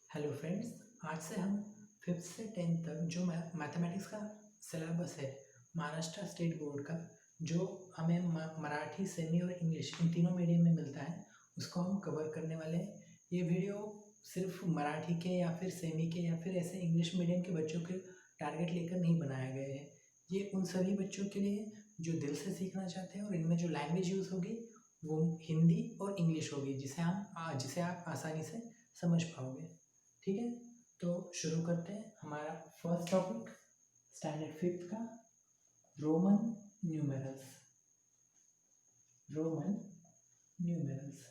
Hello friends. आज से हम 5th से 10th तक जो मैथमेटिक्स का सिलेबस है महाराष्ट्र स्टेट बोर्ड का, जो हमें मराठी, सेमी और इंग्लिश इन तीनों मीडियम में मिलता है, उसको हम कवर करने वाले हैं। ये वीडियो सिर्फ मराठी के या फिर सेमी के या फिर ऐसे इंग्लिश मीडियम के बच्चों के टारगेट लेकर नहीं बनाया गया है। ये उन सभी बच्चों के लिए जो दिल से सीखना चाहते हैं, और इनमें जो लैंग्वेज यूज़ होगी वो हिंदी और इंग्लिश होगी, जिसे आप आसानी से समझ पाओगे। ठीक है, तो शुरू करते हैं। हमारा फर्स्ट टॉपिक स्टैंडर्ड 5th का रोमन न्यूमेरल्स। Roman numerals.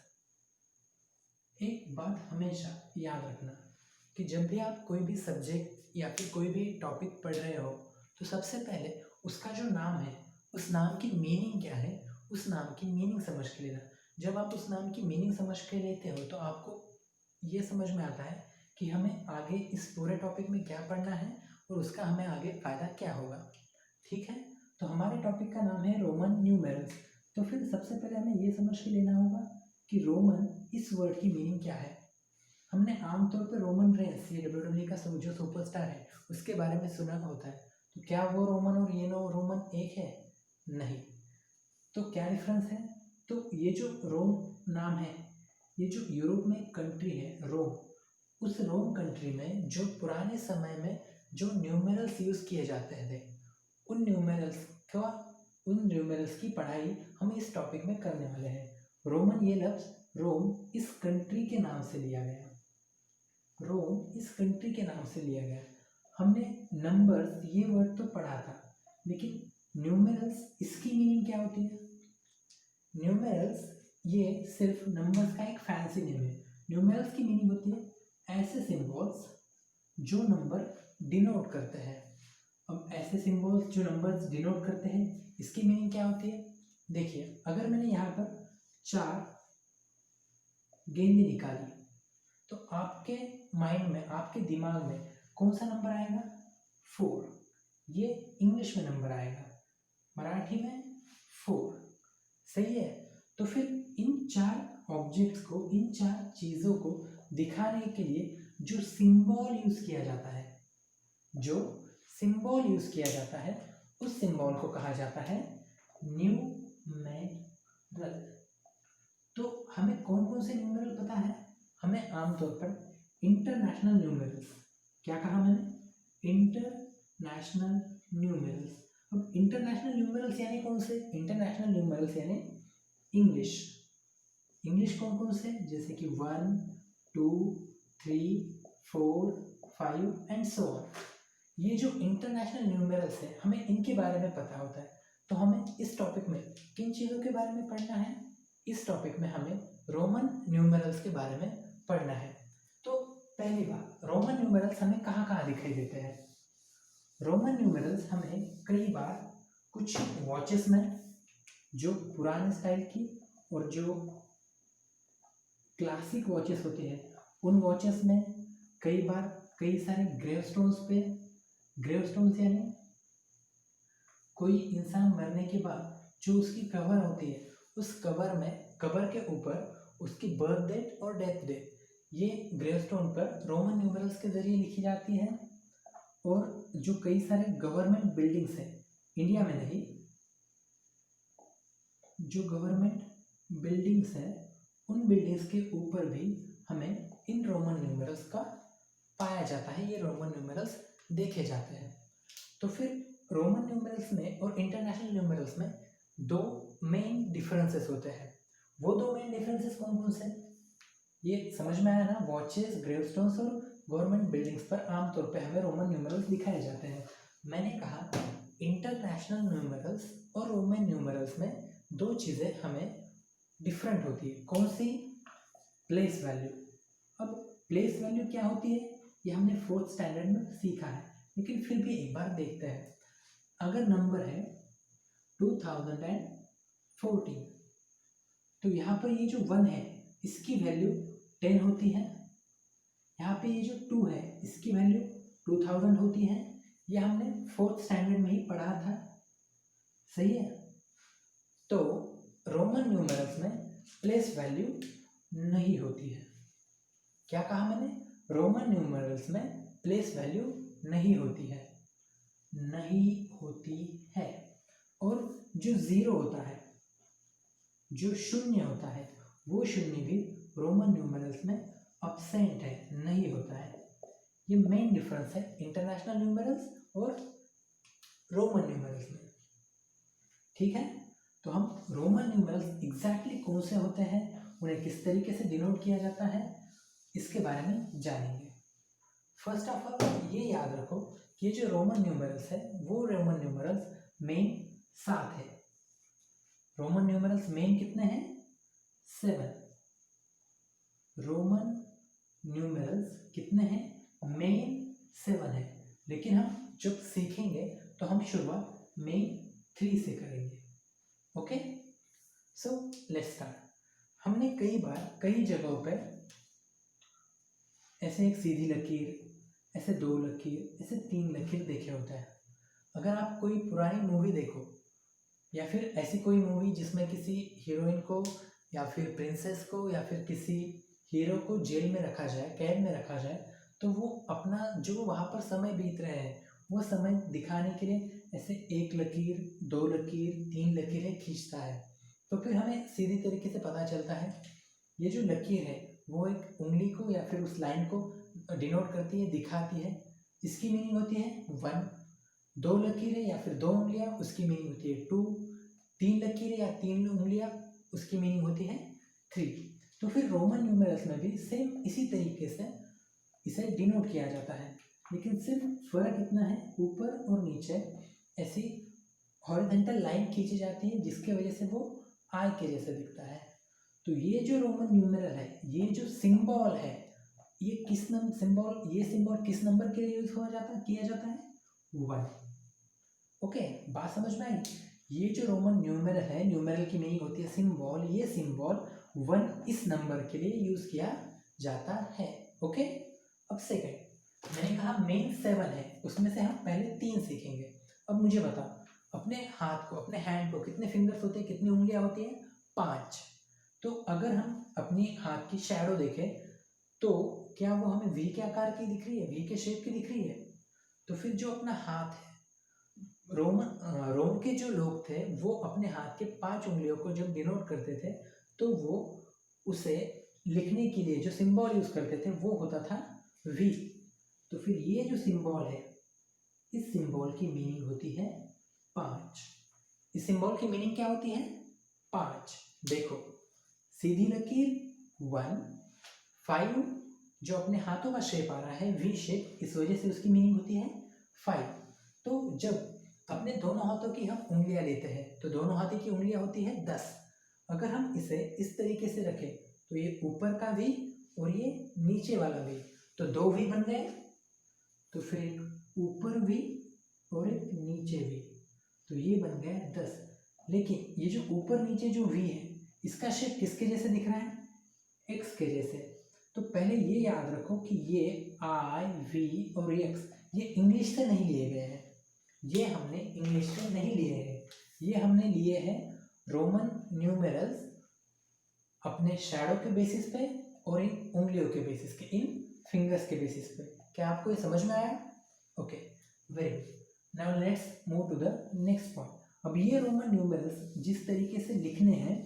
एक बात हमेशा याद रखना कि जब भी आप कोई भी सब्जेक्ट या फिर कोई भी टॉपिक पढ़ रहे हो, तो सबसे पहले उसका जो नाम है, उस नाम की मीनिंग क्या है, उस नाम की मीनिंग समझ के लेना। जब आप उस नाम की मीनिंग समझ के लेते हो तो आपको ये समझ में आता है कि हमें आगे इस पूरे टॉपिक में क्या पढ़ना है और उसका हमें आगे फ़ायदा क्या होगा। ठीक है, तो हमारे टॉपिक का नाम है रोमन न्यूमेरल्स। तो फिर सबसे पहले हमें ये समझ के लेना होगा कि रोमन इस वर्ड की मीनिंग क्या है। हमने आमतौर पर रोमन रेंस, ये WWE का जो सुपरस्टार है, उसके बारे में सुना होता है। तो क्या वो रोमन और ये रोमन एक है? नहीं। तो क्या डिफरेंस है? तो ये जो रोम नाम है, ये जो यूरोप में एक कंट्री है रोम, उस रोम कंट्री में जो पुराने समय में जो न्यूमेरल्स यूज़ किए जाते थे, उन न्यूमेरल्स की पढ़ाई हम इस टॉपिक में करने वाले हैं। रोमन, ये लफ्ज़ रोम इस कंट्री के नाम से लिया गया। रोम इस कंट्री के नाम से लिया गया। हमने नंबर्स ये वर्ड तो पढ़ा था, लेकिन न्यूमेरल्स इसकी मीनिंग क्या होती है? न्यूमेरल्स ये सिर्फ नंबर्स का एक फैंसी नेम है। न्यूमेरल्स की मीनिंग होती है ऐसे सिंबल्स जो नंबर डिनोट करते हैं। अब ऐसे सिंबल्स जो नंबर्स डिनोट करते हैं, इसकी मीनिंग क्या होती है? देखिए, अगर मैंने यहाँ पर 4 गेंदें निकाली, तो आपके माइंड में, आपके दिमाग में कौन सा नंबर आएगा? 4। ये इंग्लिश में नंबर आएगा, मराठी में 4। सही है। तो फिर इन 4 ऑब्जेक्ट्स को, इन 4 चीज़ों को दिखाने के लिए जो सिंबल यूज़ किया जाता है, उस सिंबल को कहा जाता है न्यूमेरल। तो हमें कौन कौन से न्यूमेरल पता है? हमें आमतौर पर इंटरनेशनल न्यूमेरल्स, क्या कहा मैंने? International numerals. अब इंटरनेशनल न्यूमेरल्स यानी कौन से? इंटरनेशनल न्यूमेरल्स यानी इंग्लिश कौन कौन से? जैसे कि 1, 2, 3, 4, 5 एंड सो ऑन। ये जो इंटरनेशनल न्यूमेरल्स है, हमें इनके बारे में पता होता है। तो हमें इस टॉपिक में किन चीज़ों के बारे में पढ़ना है? इस टॉपिक में हमें रोमन न्यूमेरल्स के बारे में पढ़ना है। तो पहली बात, रोमन न्यूमेरल्स हमें कहाँ कहाँ दिखाई देते हैं? रोमन न्यूमेरल्स हमें कई बार कुछ वॉचेस में, जो पुराने स्टाइल की और जो क्लासिक वॉचेस होती है, उन वॉचेस में कई बार कई सारे ग्रेवस्टोन्स यानी कोई इंसान मरने के बाद जो उसकी कवर होती है, उस कवर के ऊपर उसकी बर्थ डेट और डेथ डेट, ये ग्रेवस्टोन पर रोमन न्यूमेरल्स के जरिए लिखी जाती है। और जो कई सारे गवर्नमेंट बिल्डिंग्स हैं, इंडिया में नहीं, जो गवर्नमेंट बिल्डिंग्स हैं, उन बिल्डिंग्स के ऊपर भी हमें इन रोमन न्यूमेरल्स का पाया जाता है, ये रोमन न्यूमेरल्स देखे जाते हैं। तो फिर रोमन न्यूमेरल्स में और इंटरनेशनल न्यूमेरल्स में 2 मेन डिफरेंसेस होते हैं। वो 2 मेन डिफरेंसेस कौन कौन से? ये समझ में आया ना? वॉचेस, ग्रेवस्टोन्स और गवर्नमेंट बिल्डिंग्स पर आमतौर पर हमें रोमन न्यूमेरल्स दिखाए जाते हैं। मैंने कहा इंटरनेशनल न्यूमेरल्स और रोमन न्यूमेरल्स में 2 चीज़ें हमें डिफरेंट होती है। कौन सी? Place value. अब प्लेस वैल्यू क्या होती है, ये हमने 4th स्टैंडर्ड में सीखा है, लेकिन फिर भी एक बार देखते हैं। अगर नंबर है 2014, तो यहाँ पर ये जो 1 है, इसकी वैल्यू 10 होती है। यहाँ पे ये जो 2 है, इसकी वैल्यू 2000 होती है। ये हमने 4th स्टैंडर्ड में ही पढ़ा था। सही है। तो रोमन न्यूमेरल्स में प्लेस वैल्यू नहीं होती है। क्या कहा मैंने? रोमन न्यूमरल्स में प्लेस वैल्यू नहीं होती है, और जो जीरो होता है, जो शून्य होता है, वो शून्य भी रोमन न्यूमरल्स में अब्सेंट है, नहीं होता है। ये मेन डिफरेंस है इंटरनेशनल न्यूमरल्स और रोमन न्यूमरल्स में। ठीक है, तो हम रोमन न्यूमरल्स एग्जैक्टली कौन से होते हैं, उन्हें किस तरीके से डिनोट किया जाता है, इसके बारे में जानेंगे। फर्स्ट ऑफ ऑल ये याद रखो कि ये जो रोमन न्यूमरल्स है वो रोमन न्यूमरल्स मेन 7 है। रोमन न्यूमरल्स मेन कितने हैं? 7। रोमन न्यूमरल्स कितने हैं? मेन 7 है। लेकिन हम जब सीखेंगे तो हम शुरुआत मेन 3 से करेंगे। Okay, so let's start. हमने कई बार कई जगहों पे ऐसे एक सीधी लकीर, ऐसे 2 लकीर, ऐसे 3 लकीर देखे होते हैं। अगर आप कोई पुरानी मूवी देखो या फिर ऐसी कोई मूवी जिसमें किसी हीरोइन को या फिर प्रिंसेस को या फिर किसी हीरो को जेल में रखा जाए, कैद में रखा जाए, तो वो अपना जो वहाँ पर समय बीत रहे हैं वो समय दिखाने के लिए ऐसे 1 लकीर, 2 लकीर, 3 लकीरें खींचता है। तो फिर हमें सीधी तरीके से पता चलता है ये जो लकीर है वो एक उंगली को या फिर उस लाइन को डिनोट करती है, दिखाती है। इसकी मीनिंग होती है 1। 2 लकीरें या फिर 2 उंगलियां, उसकी मीनिंग होती है 2। 3 लकीरें या 3 उंगलियां, उसकी मीनिंग होती है 3। तो फिर रोमन न्यूमेरल्स में भी सेम इसी तरीके से इसे डिनोट किया जाता है, लेकिन सिर्फ फर्क इतना है, ऊपर और नीचे ऐसी हॉरिजॉन्टल लाइन खींची जाती है जिसके वजह से वो आई के जैसे दिखता है। तो ये जो रोमन न्यूमेरल है, ये जो सिंबल है, ये किस सिंबल किस नंबर के लिए यूज किया जाता है? 1। ओके, बात समझ में आई? ये जो रोमन न्यूमेरल है, न्यूमेरल की मीनिंग होती है सिंबल, ये सिंबल 1 इस नंबर के लिए यूज किया जाता है। ओके, अब सेकंड, मैंने कहा मेन 7 है, उसमें से हम पहले 3 सीखेंगे। अब मुझे बता, अपने हाथ को, अपने हैंड को कितने फिंगर्स होते हैं, कितनी उंगलियां होती हैं? 5। तो अगर हम अपनी हाथ की शैडो देखें तो क्या वो हमें वी के आकार की दिख रही है, वी के शेप की दिख रही है? तो फिर जो अपना हाथ है, रोम के जो लोग थे वो अपने हाथ के 5 उंगलियों को जब डिनोट करते थे तो वो उसे लिखने के लिए जो सिंबल यूज करते थे वो होता था वी। तो फिर ये जो सिंबल है, इस सिंबल की मीनिंग होती है 5। इस सिंबल की मीनिंग क्या होती है? 5। देखो, सीधी लकीर 1, 5 जो अपने हाथों का शेप आ रहा है वी शेप, इस वजह से उसकी मीनिंग होती है 5। तो जब अपने दोनों हाथों की हम उंगलियां लेते हैं तो दोनों हाथों की उंगलियां होती है 10। अगर हम इसे इस तरीके से रखें तो ये ऊपर का वी और ये नीचे वाला वी, तो 2 वी बन गए। तो फिर एक ऊपर वी और एक नीचे वी, तो ये बन गया 10। लेकिन ये जो ऊपर नीचे जो वी है, इसका शेप किसके जैसे दिख रहा है? एक्स के जैसे। तो पहले ये याद रखो कि ये आई, वी और एक्स ये इंग्लिश से नहीं लिए गए हैं, ये हमने इंग्लिश से नहीं लिए हैं, ये हमने लिए हैं रोमन न्यूमेरल्स अपने शैडो के बेसिस पे और इन उंगलियों के बेसिस पे, इन फिंगर्स के बेसिस पे। क्या आपको ये समझ में आया? Okay, very good. Now let's move to the next point. अब ये रोमन न्यूमेरल्स जिस तरीके से लिखने हैं,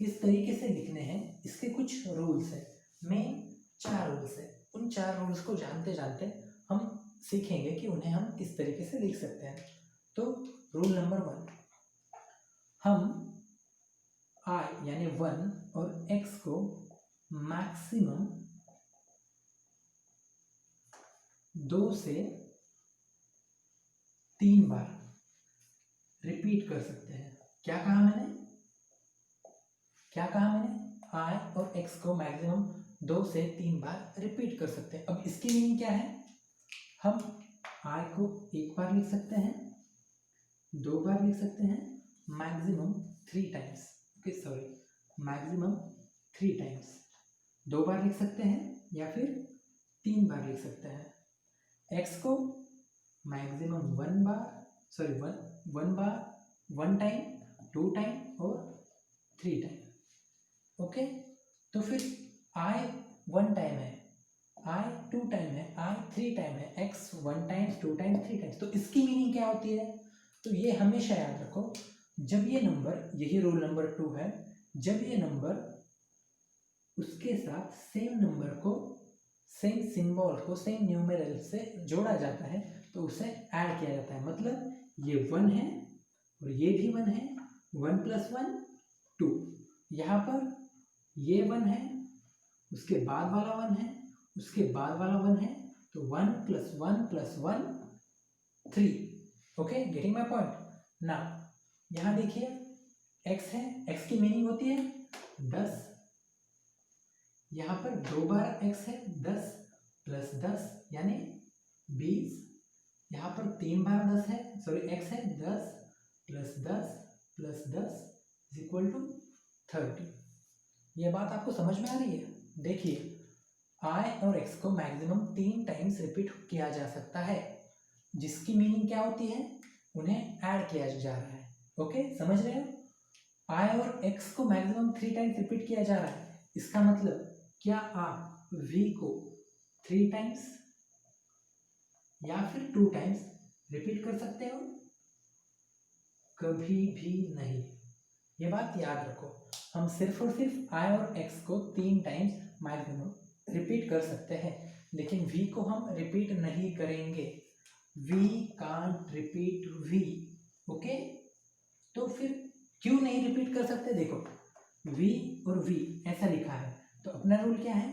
किस तरीके से लिखने हैं, इसके कुछ रूल्स है। मेन 4 रूल्स है। उन 4 रूल्स को जानते जानते हम सीखेंगे कि उन्हें हम किस तरीके से लिख सकते हैं। तो रूल नंबर 1, हम आई यानी 1 और एक्स को मैक्सिमम 2 से 3 बार रिपीट कर सकते हैं। क्या कहा मैंने? आई और एक्स को मैक्सिमम 2 से 3 बार रिपीट कर सकते हैं। अब इसकी मीनिंग क्या है? हम आई को 1 बार लिख सकते हैं, 2 बार लिख सकते हैं, maximum 3 times. Okay, sorry, maximum 3 times 2 बार लिख सकते हैं या फिर 3 बार लिख सकते हैं। एक्स को मैक्सिमम 1 बार, 1 टाइम, 2 टाइम और 3 टाइम। ओके, तो फिर आई 1 टाइम है, आई 2 टाइम है, आई 3 टाइम है, एक्स 1 टाइम्स 2 टाइम्स 3 टाइम्स, तो इसकी मीनिंग क्या होती है? तो ये हमेशा याद रखो, जब ये नंबर, यही रूल नंबर 2 है, जब ये नंबर उसके साथ सेम नंबर को, सेम सिंबल को, सेम न्यूमेरल से जोड़ा जाता है तो उसे ऐड किया जाता है। मतलब ये 1 है और ये भी 1 है, 1 + 1 2, यहाँ पर ये 1 है, उसके बाद वाला 1 है, उसके बाद वाला 1 है, तो 1 + 1 + 1 3। Okay, getting my point. ना यहाँ देखिए x है, x की मीनिंग होती है 10, यहाँ पर 2 बार x है, 10 + 10 यानी 20, यहाँ पर 3 बार 10 है, सॉरी x है, 10 + 10 + 10 = 30। ये बात आपको समझ में आ रही है? देखिए i और x को मैक्सिमम 3 टाइम्स रिपीट किया जा सकता है, जिसकी मीनिंग क्या होती है? उन्हें ऐड किया जा रहा है। ओके, समझ रहे हो? i और x को मैक्सिमम 3 टाइम्स रिपीट किया जा रहा है, इसका मतलब क्या आप v को 3 टाइम्स या फिर 2 टाइम्स रिपीट कर सकते हो? कभी भी नहीं। ये बात याद रखो, हम सिर्फ और सिर्फ i और x को 3 टाइम्स मैक्सिमम रिपीट कर सकते हैं, लेकिन v को हम रिपीट नहीं करेंगे। We can't repeat v। Okay, तो फिर क्यों नहीं रिपीट कर सकते? देखो v और v ऐसा लिखा है, तो अपना रूल क्या है?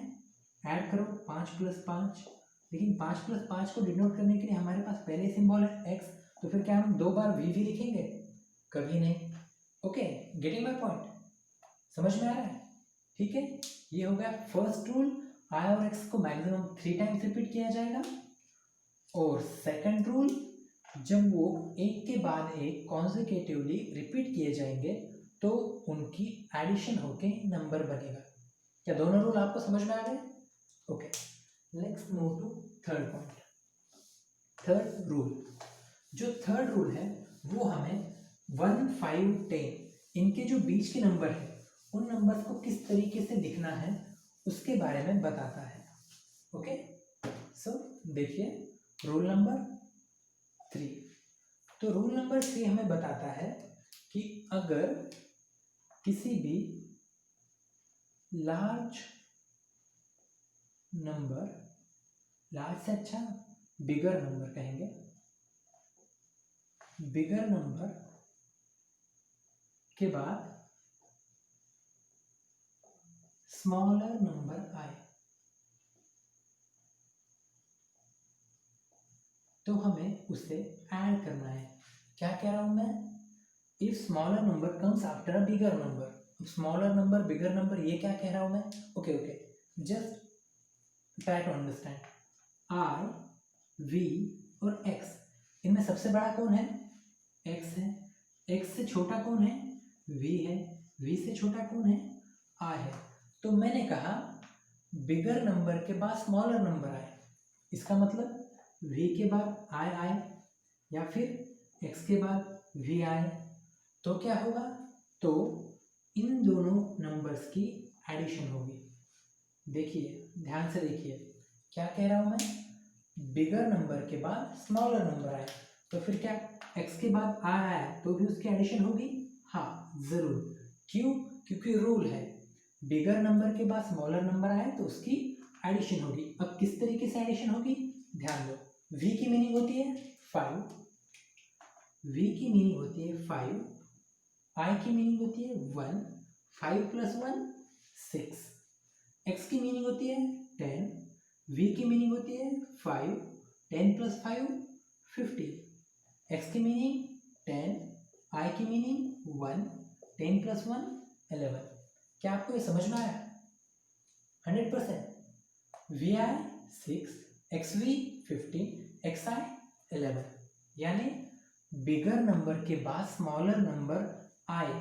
ऐड करो 5 + 5, लेकिन 5 + 5 को डिनोट करने के लिए हमारे पास पहले सिंबल है x, तो फिर क्या हम 2 बार v भी लिखेंगे? कभी नहीं। Okay, getting my point? समझ में आ रहा है? ठीक है, ये हो गया फर्स्ट रूल, i और x को मैक्सिमम 3 टाइम्स रिपीट किया जाएगा। और सेकंड रूल, जब वो एक के बाद एक कॉन्जिक्यूटिवली रिपीट किए जाएंगे तो उनकी एडिशन होके नंबर बनेगा। क्या दोनों रूल आपको समझ में आ गए? Okay, let's move to third point. Third rule, जो थर्ड रूल है वो हमें 1, 5, 10 इनके जो बीच के नंबर है उन नंबर्स को किस तरीके से लिखना है उसके बारे में बताता है। ओके, सो देखिए रूल नंबर 3। तो रूल नंबर 3 हमें बताता है कि अगर किसी भी लार्ज नंबर, लार्ज से अच्छा बिगर नंबर कहेंगे, बिगर नंबर के बाद स्मॉलर नंबर आए तो हमें उसे ऐड करना है। क्या कह रहा हूं मैं? If smaller number comes after a bigger number, smaller number bigger number, ये क्या कह रहा हूं मैं? Okay okay, just try to understand. I, V और एक्स, इनमें सबसे बड़ा कौन है? एक्स है। एक्स से छोटा कौन है? वी है। वी से छोटा कौन है? आई है। तो मैंने कहा बिगर नंबर के बाद स्मॉलर नंबर आए, इसका मतलब v के बाद i आए या फिर x के बाद v आए, तो क्या होगा? तो इन दोनों नंबर्स की एडिशन होगी। देखिए ध्यान से देखिए, क्या कह रहा हूं मैं? बिगर नंबर के बाद स्मॉलर नंबर आए, तो फिर क्या x के बाद i आया तो भी उसकी एडिशन होगी? हाँ जरूर। क्यों? क्योंकि रूल है बिगर नंबर के बाद स्मॉलर नंबर आए तो उसकी एडिशन होगी। अब किस तरीके से एडिशन होगी? ध्यान दो, v की मीनिंग होती है 5, v की मीनिंग होती है 5, i की मीनिंग होती है 1, 5 + 1 6, x की मीनिंग होती है 10, v की मीनिंग होती है 5, 10 + 5 15, x की मीनिंग 10, i की मीनिंग 1, 10 + 1 11। क्या आपको ये समझ में आया? 100%। vi 6, xv 15, xi 11, यानी बिगर नंबर के बाद स्मॉलर नंबर आए,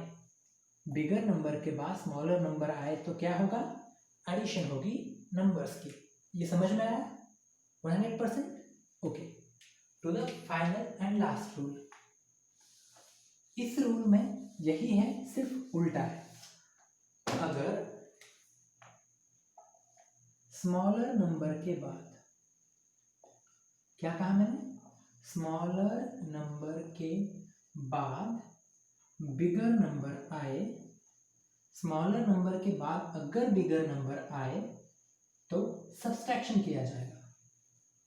बिगर नंबर के बाद स्मॉलर नंबर आए तो क्या होगा? एडिशन होगी नंबर्स की। ये समझ में आया? 100%। Okay, to the final and last rule. इस रूल में यही है, सिर्फ उल्टा है। अगर स्मॉलर नंबर के बाद, क्या कहा मैंने, स्मॉलर नंबर के बाद बिगर नंबर आए, स्मॉलर नंबर के बाद अगर बिगर नंबर आए तो सब्सट्रैक्शन किया जाएगा,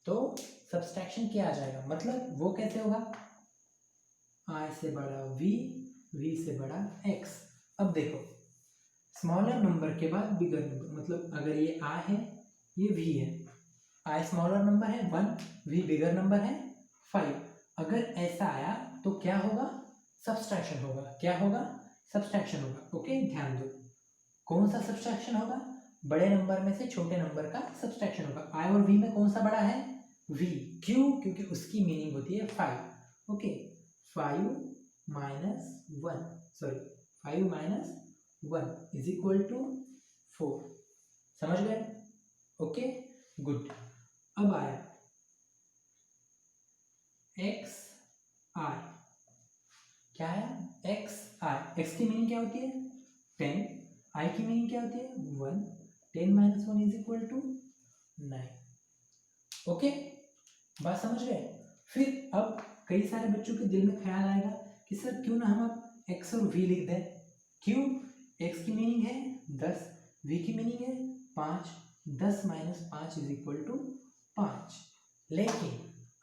तो सब्सट्रैक्शन किया जाएगा। मतलब वो कैसे होगा, i से बड़ा v से बड़ा x। अब देखो स्मॉलर नंबर के बाद बिगर नंबर, मतलब अगर ये i है ये v है, i स्मॉलर नंबर है 1, v बिगर नंबर है 5। अगर ऐसा आया तो क्या होगा, सब्सट्रैक्शन होगा। क्या होगा, सब्सट्रैक्शन होगा। ओके, ध्यान दो, कौन सा सब्सट्रैक्शन होगा, बड़े नंबर में से छोटे नंबर का सब्सट्रैक्शन होगा। i और v में कौन सा बड़ा है, v। क्यों, क्योंकि उसकी मीनिंग होती है 5। Okay, 5 minus 1, sorry 5 minus 1 is equal to 4। समझ गए, ओके गुड। अब आया x i, क्या आया, x i। x की मीनिंग क्या होती है 10, i की मीनिंग क्या होती है 1, 10 minus 1 is equal to 9। Okay, बात समझ गए। फिर अब कई सारे बच्चों के दिल में ख्याल आएगा कि सर क्यों ना हम अब x और v लिख दें। क्यों, x की मीनिंग है 10, v की मीनिंग है 5, 10 माइनस 5 इज इक्वल टू 5। लेकिन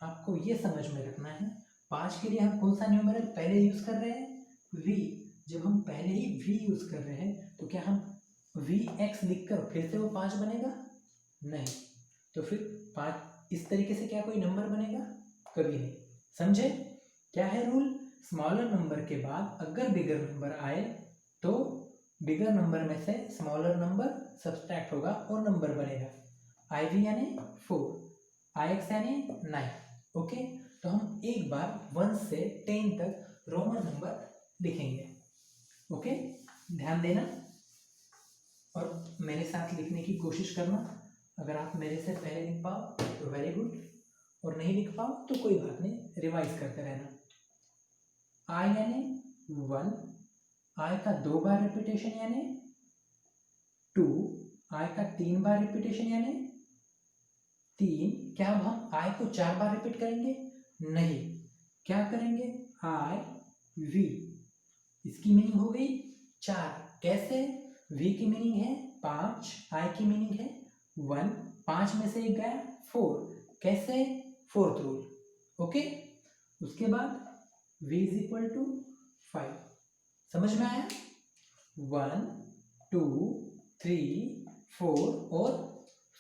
आपको ये समझ में रखना है 5 के लिए हम कौन सा न्यूमेरल पहले यूज कर रहे हैं, v। जब हम पहले ही v यूज कर रहे हैं तो क्या हम vx लिखकर फिर से वो 5 बनेगा, नहीं। तो फिर 5 इस तरीके से क्या कोई नंबर बनेगा, कभी नहीं। समझे, क्या है रूल, स्मॉलर नंबर के बाद अगर बिगर नंबर आए तो बिगर नंबर में से स्मॉलर नंबर सब्सट्रैक्ट होगा और नंबर बनेगा iv यानी 4, ix यानी 9। ओके, तो हम एक बार 1 से 10 तक रोमन नंबर लिखेंगे। ओके, ध्यान देना और मेरे साथ लिखने की कोशिश करना। अगर आप मेरे से पहले लिख पाओ तो वेरी गुड, और नहीं लिख पाओ तो कोई बात नहीं, रिवाइज करते रहना। i यानी 1, i का 2 बार रिपीटेशन यानी 2, i का 3 बार रिपीटेशन यानी 3। क्या अब हम i को 4 बार रिपीट करेंगे, नहीं। क्या करेंगे, i v, इसकी मीनिंग हो गई 4। कैसे, v की मीनिंग है 5, i की मीनिंग है 1, 5 में से एक गया 4। कैसे, फोर्थ रूल। ओके, उसके बाद v इज इक्वल टू 5। समझ में आया, 1, 2, 3, 4 और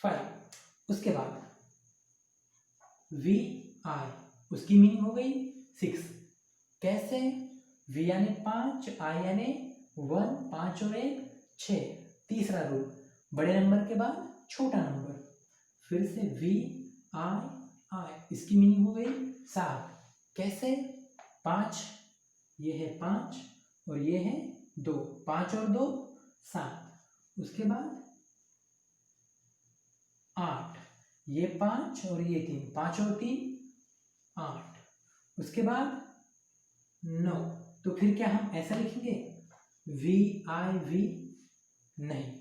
5। उसके बाद vi, उसकी मीनिंग हो गई 6। कैसे, v यानी 5, i यानी 1, 5 और 1 6। तीसरा रूल, बड़े नंबर के बाद छोटा नंबर, फिर से v i, इसकी मीनिंग हो गई 7। कैसे, 5, ये है 5 और ये है 2, 5 और 2 7। उसके बाद 8, ये 5 और ये 3, 5 और 3 8। उसके बाद 9। तो फिर क्या हम ऐसा लिखेंगे v i v, नहीं,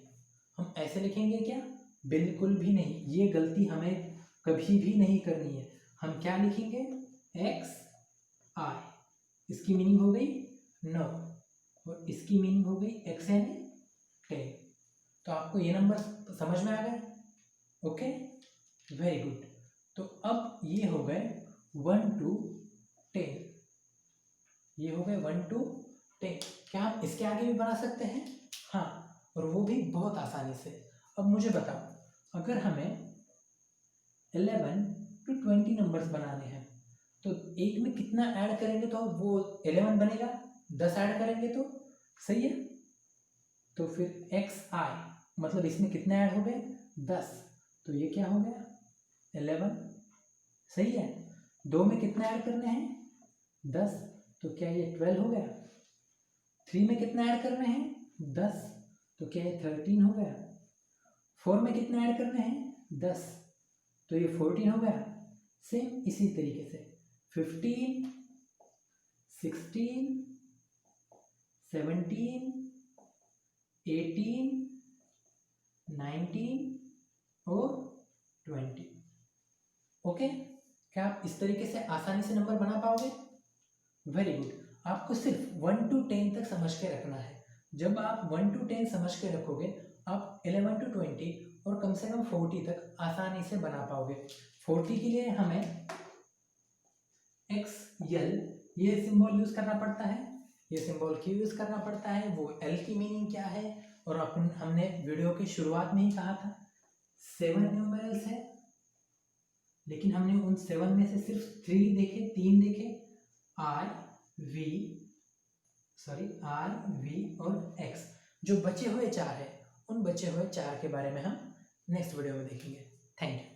हम ऐसे लिखेंगे क्या, बिल्कुल भी नहीं। ये गलती हमें कभी भी नहीं करनी है। हम क्या लिखेंगे x i, इसकी मीनिंग हो गई 9 और इसकी मीनिंग हो गई x यानी 10। तो आपको ये नंबर समझ में आ गए, ओके वेरी गुड। तो अब ये हो गए 1 to 10, ये हो गए 1 to 10। क्या हम इसके आगे भी बना सकते हैं, हाँ, और वो भी बहुत आसानी से। अब मुझे बताओ, अगर हमें 11 to 20 नंबर्स बनाने हैं तो एक में कितना ऐड करेंगे तो वो 11 बनेगा, 10 ऐड करेंगे तो, सही है। तो फिर एक्स आई, मतलब इसमें कितने ऐड हो गए 10, तो ये क्या हो गया 11, सही है। 2 में कितना ऐड करने हैं 10, तो क्या ये 12 हो गया। 3 में कितना ऐड करने हैं 10, तो क्या ये 13 हो गया। 4 में कितना ऐड करने हैं 10, तो ये 14 हो गया। सेम इसी तरीके से 15, 16, 17, 18, 19 और ओके, क्या आप इस तरीके से आसानी से नंबर बना पाओगे? Very good. आपको सिर्फ 1 to 10 तक समझ के रखना है। जब आप 1 to 10 समझ के रखोगे, आप 11 to 20 और कम से कम 40 तक आसानी से बना पाओगे। 40 के लिए हमें XL ये सिंबल यूज करना पड़ता है। ये सिंबल क्यों यूज करना पड़ता है, वो L की मीनिंग क्या है, और हमने वीडियो की शुरुआत में ही कहा था 7 न्यूमेरल्स है, लेकिन हमने उन 7 में से सिर्फ 3 देखे, 3 देखे, I, V और X। जो बचे हुए 4 है, उन बचे हुए 4 के बारे में हम नेक्स्ट वीडियो में देखेंगे। Thank you.